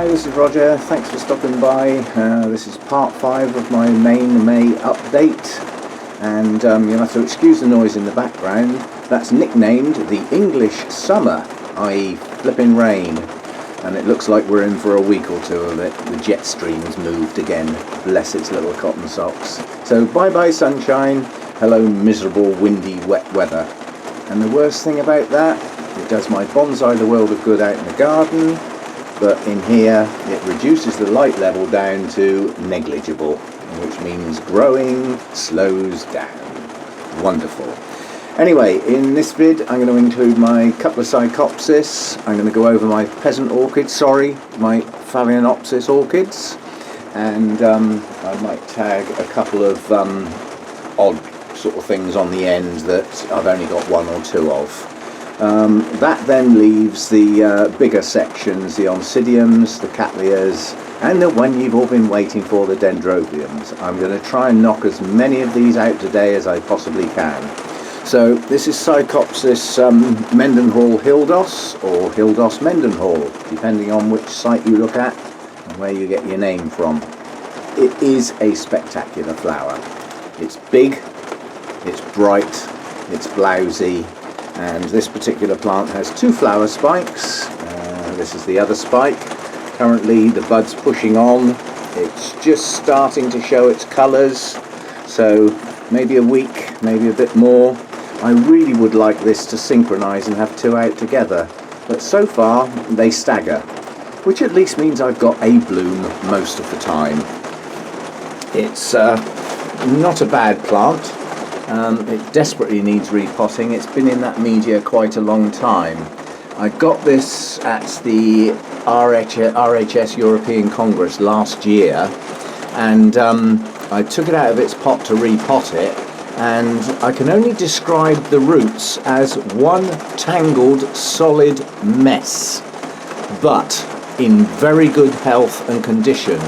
Hi, this is Roger. Thanks for stopping by. This is part 5 of my main May update, and you'll have to excuse the noise in the background. That's nicknamed the English Summer, i.e. flipping rain, and it looks like we're in for a week or two of it. The jet stream's moved again, bless its little cotton socks. So bye bye sunshine, hello miserable windy wet weather. And the worst thing about that, it does my bonsai the world of good out in the garden, but in here it reduces the light level down to negligible, which means growing slows down. Wonderful. Anyway, in this vid I'm going to include my couple of Psychopsis. I'm going to go over my peasant orchids, my Phalaenopsis orchids, and I might tag a couple of odd sort of things on the end that I've only got one or two of. That then leaves the bigger sections, the Oncidiums, the Cattleyas, and the one you've all been waiting for, the Dendrobiums. I'm going to try and knock as many of these out today as I possibly can. So this is Psychopsis Mendenhall Hildos, or Hildos Mendenhall, depending on which site you look at and where you get your name from. It is a spectacular flower. It's big, it's bright, it's blousy, and this particular plant has two flower spikes. This is the other spike. Currently the bud's pushing on. It's just starting to show its colours, so maybe a week, maybe a bit more. I really would like this to synchronise and have two out together, but so far they stagger, which at least means I've got a bloom most of the time. It's not a bad plant. It desperately needs repotting. It's been in that media quite a long time. I got this at the RHS European Congress last year, and I took it out of its pot to repot it, and I can only describe the roots as one tangled solid mess, but in very good health and condition.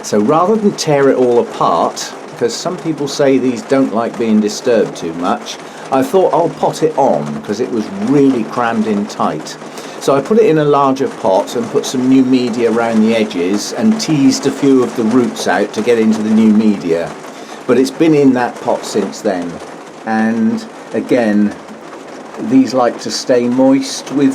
So rather than tear it all apart, because some people say these don't like being disturbed too much, I thought I'll pot it on because it was really crammed in tight. So I put it in a larger pot and put some new media around the edges and teased a few of the roots out to get into the new media. But it's been in that pot since then, and again these like to stay moist, with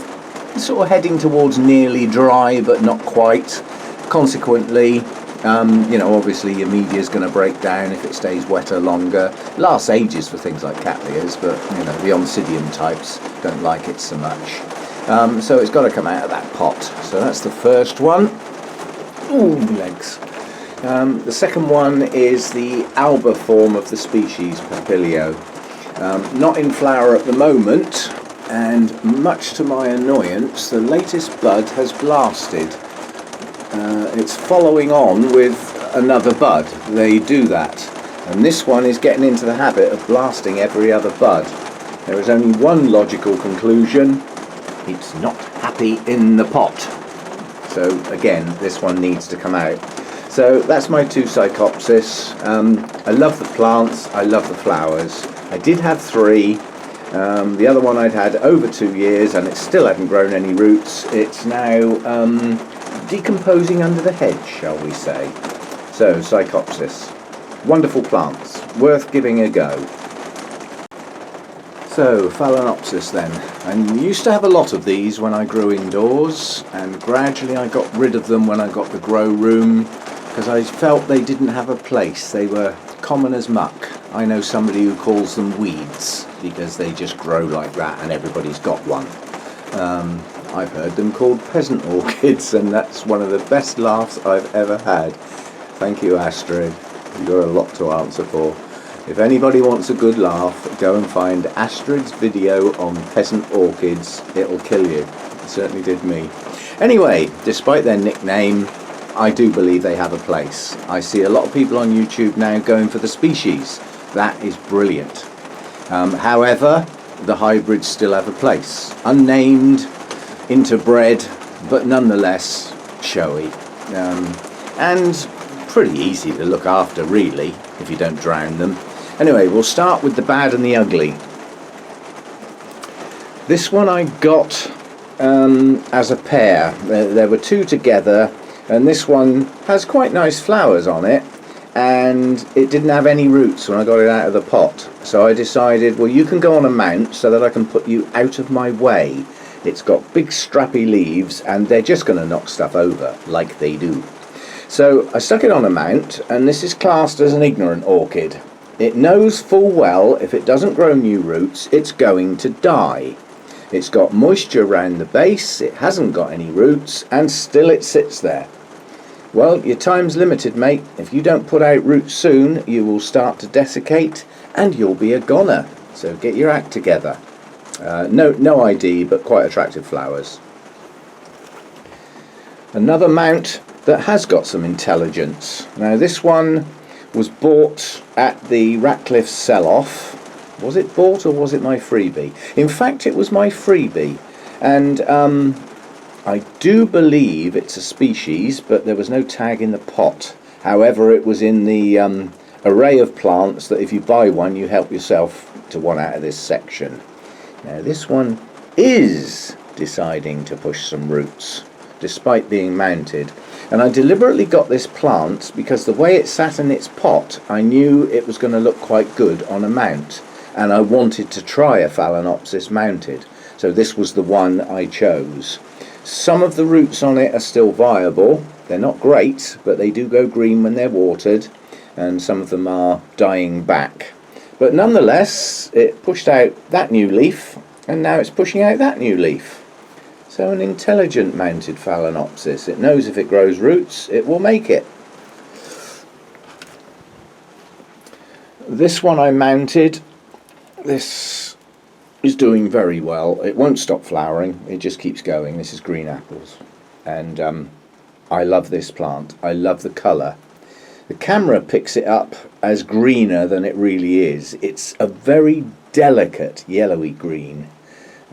sort of heading towards nearly dry but not quite. Consequently, obviously your media is going to break down if it stays wetter longer. It lasts ages for things like Cattleyas, but the Oncidium types don't like it so much. So it's got to come out of that pot. So that's the first one. Ooh, legs. The second one is the alba form of the species, Papilio. Not in flower at the moment, and much to my annoyance, the latest bud has blasted. It's following on with another bud. They do that, and this one is getting into the habit of blasting every other bud. There is only one logical conclusion: it's not happy in the pot. So again, this one needs to come out. So that's my two Psychopsis. I love the plants, I love the flowers. I did have 3. The other one I'd had over 2 years and it still hadn't grown any roots. It's now decomposing under the hedge, shall we say. So Psychopsis, wonderful plants, worth giving a go. So Phalaenopsis then. I used to have a lot of these when I grew indoors, and gradually I got rid of them when I got the grow room because I felt they didn't have a place. They were common as muck. I know somebody who calls them weeds because they just grow like that and everybody's got one. I've heard them called peasant orchids, and that's one of the best laughs I've ever had. Thank you, Astrid. You've got a lot to answer for. If anybody wants a good laugh, go and find Astrid's video on peasant orchids. It'll kill you. It certainly did me. Anyway, despite their nickname, I do believe they have a place. I see a lot of people on YouTube now going for the species. That is brilliant. However, the hybrids still have a place. Unnamed, interbred, but nonetheless showy. And pretty easy to look after, really, if you don't drown them. Anyway, we'll start with the bad and the ugly. This one I got as a pair. There were two together. And this one has quite nice flowers on it, and it didn't have any roots when I got it out of the pot. So I decided, well, you can go on a mount so that I can put you out of my way. It's got big strappy leaves and they're just going to knock stuff over like they do. So I stuck it on a mount, and this is classed as an ignorant orchid. It knows full well if it doesn't grow new roots, it's going to die. It's got moisture around the base, it hasn't got any roots, and still it sits there. Well, your time's limited, mate. If you don't put out roots soon, you will start to desiccate and you'll be a goner. So get your act together. No ID, but quite attractive flowers. Another mount that has got some intelligence. Now this one was bought at the Ratcliffe sell-off. Was it bought or was it my freebie? In fact, it was my freebie, and I do believe it's a species, but there was no tag in the pot. However, it was in the array of plants that if you buy one, you help yourself to one out of this section. Now this one is deciding to push some roots, despite being mounted. And I deliberately got this plant because the way it sat in its pot, I knew it was going to look quite good on a mount. And I wanted to try a Phalaenopsis mounted. So this was the one I chose. Some of the roots on it are still viable. They're not great, but they do go green when they're watered. And some of them are dying back. But nonetheless, it pushed out that new leaf, and now it's pushing out that new leaf. So an intelligent mounted Phalaenopsis. It knows if it grows roots, it will make it. This one I mounted, this is doing very well. It won't stop flowering, it just keeps going. This is green apples. And I love this plant. I love the colour. The camera picks it up as greener than it really is. It's a very delicate yellowy green.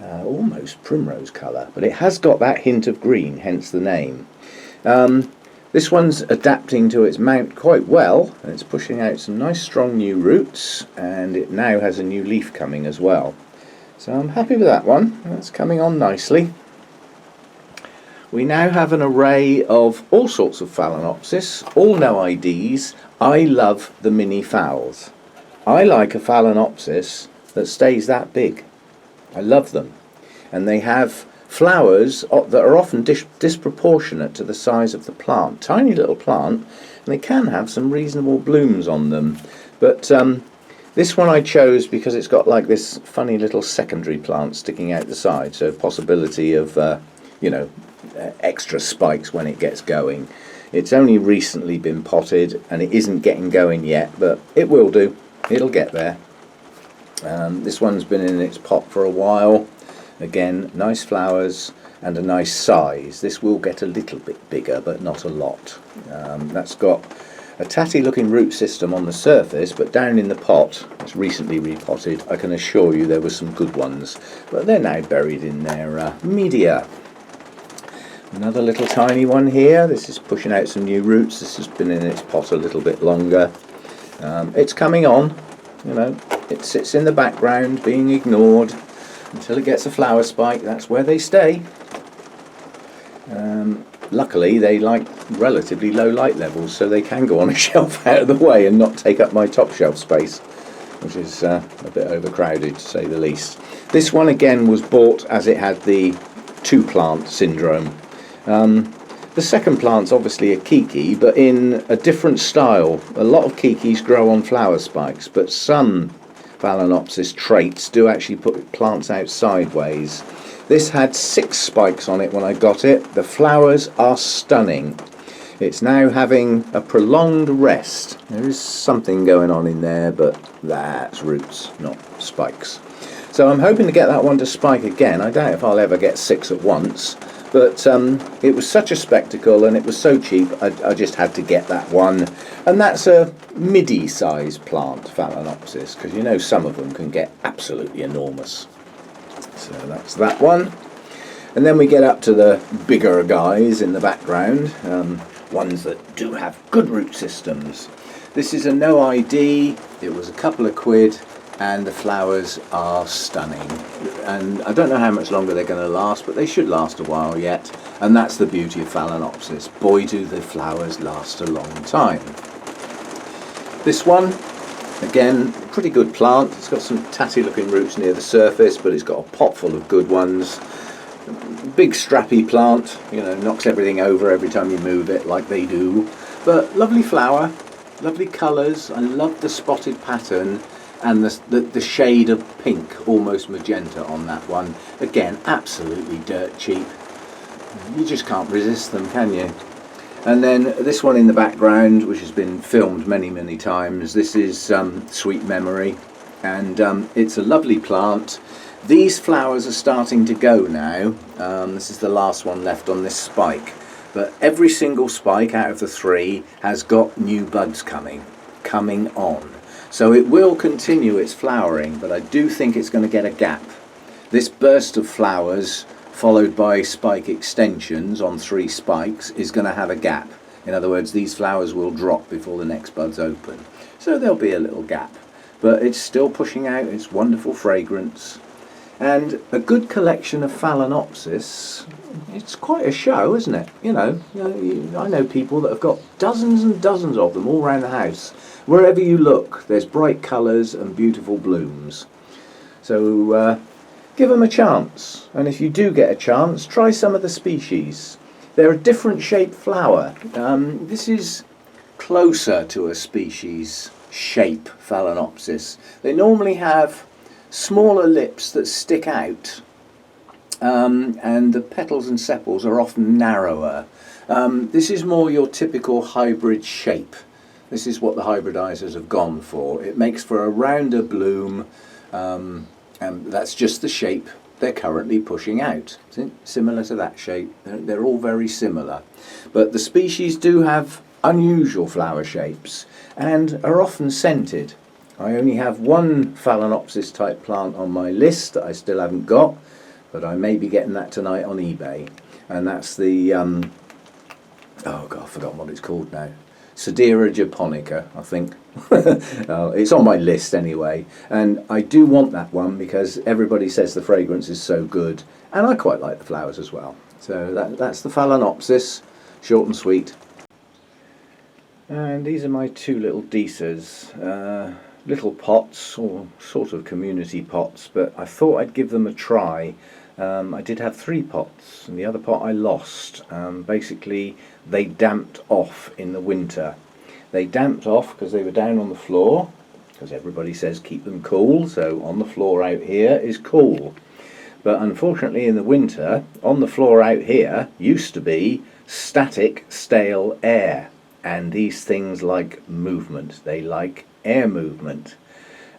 Almost primrose colour, but it has got that hint of green, hence the name. This one's adapting to its mount quite well, and it's pushing out some nice strong new roots, and it now has a new leaf coming as well. So I'm happy with that one. That's coming on nicely. We now have an array of all sorts of Phalaenopsis, all no IDs. I love the mini phals. I like a Phalaenopsis that stays that big. I love them, and they have flowers that are often disproportionate to the size of the plant. Tiny little plant, and they can have some reasonable blooms on them. But this one I chose because it's got like this funny little secondary plant sticking out the side, so possibility of extra spikes when it gets going. It's only recently been potted and it isn't getting going yet, but it will do. It'll get there. This one's been in its pot for a while. Again, nice flowers and a nice size. This will get a little bit bigger, but not a lot. That's got a tatty looking root system on the surface, but down in the pot, it's recently repotted, I can assure you there were some good ones, but they're now buried in their media. Another little tiny one here. This is pushing out some new roots. This has been in its pot a little bit longer. It's coming on, it sits in the background being ignored until it gets a flower spike. That's where they stay. Luckily they like relatively low light levels, so they can go on a shelf out of the way and not take up my top shelf space, which is a bit overcrowded to say the least. This one again was bought as it had the two plant syndrome. The second plant's obviously a kiki, but in a different style. A lot of kikis grow on flower spikes, but some Phalaenopsis traits do actually put plants out sideways. This had 6 spikes on it when I got it. The flowers are stunning. It's now having a prolonged rest. There is something going on in there, but that's roots, not spikes. So I'm hoping to get that one to spike again. I doubt if I'll ever get 6 at once. But it was such a spectacle and it was so cheap, I just had to get that one. And that's a midi-size plant, Phalaenopsis, because some of them can get absolutely enormous. So that's that one. And then we get up to the bigger guys in the background, ones that do have good root systems. This is a no ID, it was a couple of quid, and the flowers are stunning. And I don't know how much longer they're going to last, but they should last a while yet. And that's the beauty of Phalaenopsis. Boy, do the flowers last a long time. This one, again, pretty good plant. It's got some tatty looking roots near the surface, but it's got a pot full of good ones. Big strappy plant, you know, knocks everything over every time you move it like they do. But lovely flower, lovely colours. I love the spotted pattern and the shade of pink, almost magenta on that one. Again, absolutely dirt cheap. You just can't resist them, can you? And then this one in the background, which has been filmed many times, this is Sweet Memory, and it's a lovely plant. These flowers are starting to go now. This is the last one left on this spike, but every single spike out of the 3 has got new buds coming on. So it will continue its flowering, but I do think it's going to get a gap. This burst of flowers, followed by spike extensions on 3 spikes, is going to have a gap. In other words, these flowers will drop before the next buds open. So there'll be a little gap, but it's still pushing out its wonderful fragrance. And a good collection of Phalaenopsis, it's quite a show, isn't it? You know, I know people that have got dozens and dozens of them all around the house. Wherever you look, there's bright colours and beautiful blooms. So give them a chance, and if you do get a chance, try some of the species. They're a different shaped flower. This is closer to a species shape, Phalaenopsis. They normally have smaller lips that stick out, and the petals and sepals are often narrower. This is more your typical hybrid shape. This is what the hybridizers have gone for. It makes for a rounder bloom, and that's just the shape they're currently pushing out. Similar to that shape. They're all very similar. But the species do have unusual flower shapes and are often scented. I only have one Phalaenopsis type plant on my list that I still haven't got, but I may be getting that tonight on eBay. And that's the, oh God, I've forgotten what it's called now. Sedera japonica, I think. It's on my list anyway, and I do want that one because everybody says the fragrance is so good, and I quite like the flowers as well. So that's the Phalaenopsis, short and sweet. And these are my 2 little Disas, little pots, or sort of community pots, but I thought I'd give them a try. I did have 3 pots, and the other pot I lost. Basically, they damped off in the winter. They damped off because they were down on the floor, because everybody says keep them cool, so on the floor out here is cool. But unfortunately in the winter, on the floor out here used to be static, stale air, and these things like movement. They like air movement.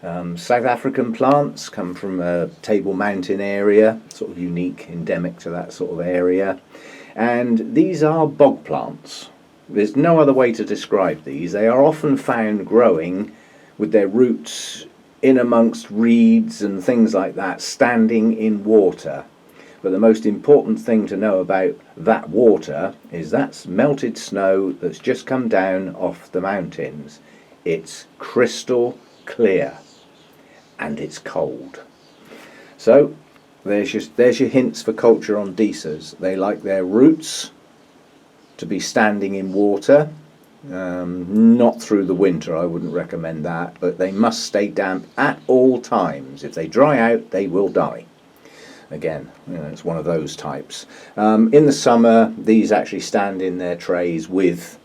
South African plants come from a Table Mountain area, sort of unique, endemic to that sort of area. And these are bog plants. There's no other way to describe these. They are often found growing with their roots in amongst reeds and things like that, standing in water. But the most important thing to know about that water is that's melted snow that's just come down off the mountains. It's crystal clear and it's cold. So there's your hints for culture on Disas. They like their roots to be standing in water, not through the winter, I wouldn't recommend that, but they must stay damp at all times. If they dry out, they will die. Again, you know, it's one of those types. In the summer, these actually stand in their trays with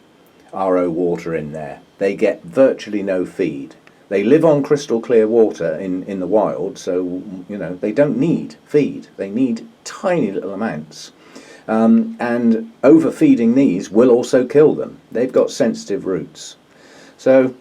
RO water in there. They get virtually no feed. They live on crystal clear water in the wild, so you know they don't need feed. They need tiny little amounts, and overfeeding these will also kill them. They've got sensitive roots. So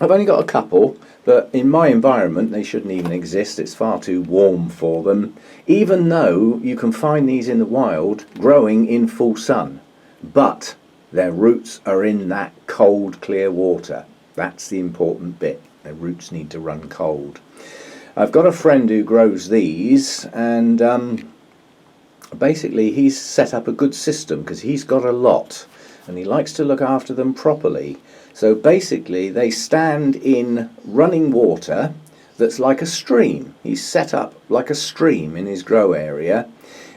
I've only got a couple, but in my environment they shouldn't even exist. It's far too warm for them, even though you can find these in the wild growing in full sun, but their roots are in that cold clear water. That's the important bit. Their roots need to run cold. I've got a friend who grows these, and basically he's set up a good system because he's got a lot and he likes to look after them properly. So basically they stand in running water, that's like a stream. He's set up like a stream in his grow area,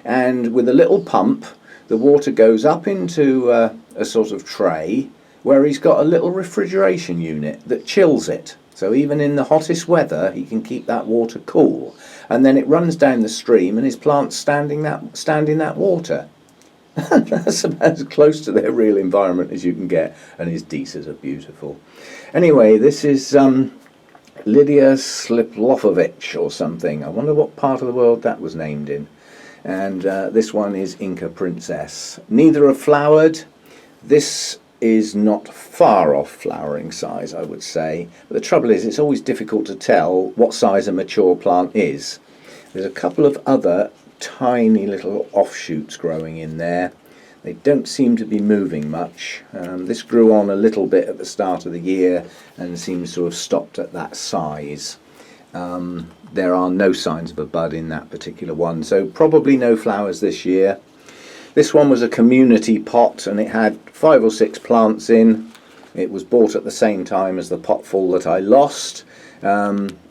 and with a little pump the water goes up into a sort of tray where he's got a little refrigeration unit that chills it. So even in the hottest weather he can keep that water cool, and then it runs down the stream and his plants stand in that water. That's about as close to their real environment as you can get, and his Disas are beautiful. Anyway, this is Lydia Sliplovovich or something. I wonder what part of the world that was named in. And this one is Inca Princess. Neither are flowered. This is not far off flowering size, I would say. But the trouble is, it's always difficult to tell what size a mature plant is. There's a couple of other tiny little offshoots growing in there. They don't seem to be moving much. This grew on a little bit at the start of the year and seems to have stopped at that size. There are no signs of a bud in that particular one, so probably no flowers this year. This one was a community pot and it had 5 or 6 plants in. It was bought at the same time as the potful that I lost.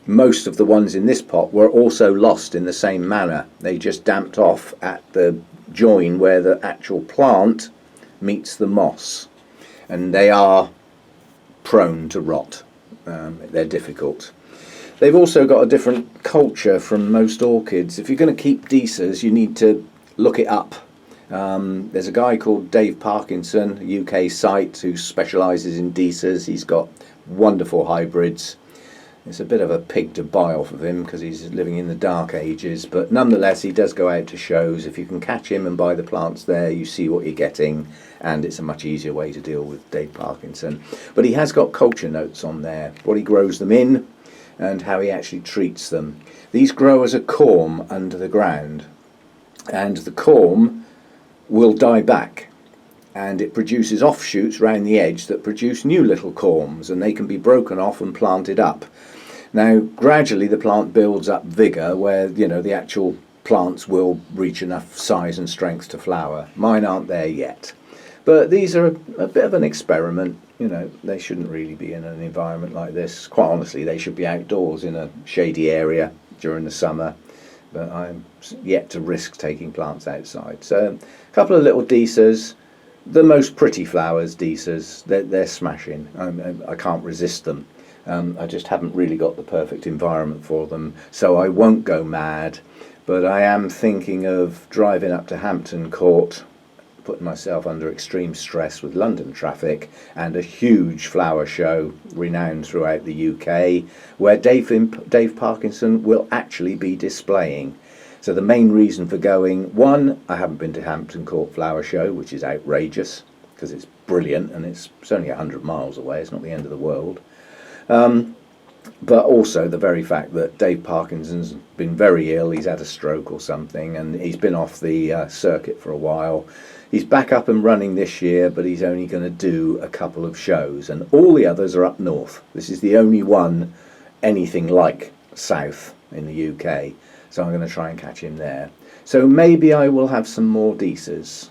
Most of the ones in this pot were also lost in the same manner. They just damped off at the join where the actual plant meets the moss, and they are prone to rot. They're difficult. They've also got a different culture from most orchids. If you're going to keep Disas, you need to look it up. There's a guy called Dave Parkinson, a UK site, who specialises in Disas. He's got wonderful hybrids. It's a bit of a pig to buy off of him because he's living in the dark ages, but nonetheless he does go out to shows. If you can catch him and buy the plants there, you see what you're getting, and it's a much easier way to deal with Dave Parkinson. But he has got culture notes on there, what he grows them in and how he actually treats them. These grow as a corm under the ground, and the corm will die back, and it produces offshoots round the edge that produce new little corms, and they can be broken off and planted up. Now gradually the plant builds up vigour where, you know, the actual plants will reach enough size and strength to flower. Mine aren't there yet, but these are a bit of an experiment. You know, they shouldn't really be in an environment like this. Quite honestly, they should be outdoors in a shady area during the summer, but I'm yet to risk taking plants outside. So a couple of little Disas, the most pretty flowers, Disas. They're smashing. I can't resist them. I just haven't really got the perfect environment for them, so I won't go mad. But I am thinking of driving up to Hampton Court, putting myself under extreme stress with London traffic and a huge flower show renowned throughout the UK, where Dave Parkinson will actually be displaying. So the main reason for going, one, I haven't been to Hampton Court Flower Show, which is outrageous because it's brilliant and it's only 100 miles away. It's not the end of the world. But also the very fact that Dave Parkinson's been very ill. He's had a stroke or something, and he's been off the circuit for a while. He's back up and running this year, but he's only going to do a couple of shows, and all the others are up north. This is the only one anything like south in the UK, so I'm going to try and catch him there. So maybe I will have some more Disas.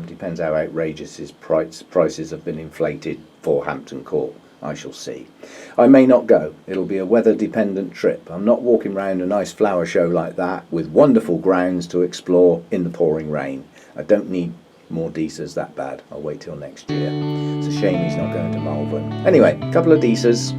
Depends how outrageous his prices have been inflated for Hampton Court. I shall see. I may not go. It'll be a weather dependent trip. I'm not walking around a nice flower show like that with wonderful grounds to explore in the pouring rain. I don't need more Disas that bad. I'll wait till next year. It's a shame he's not going to Malvern. Anyway, a couple of Disas.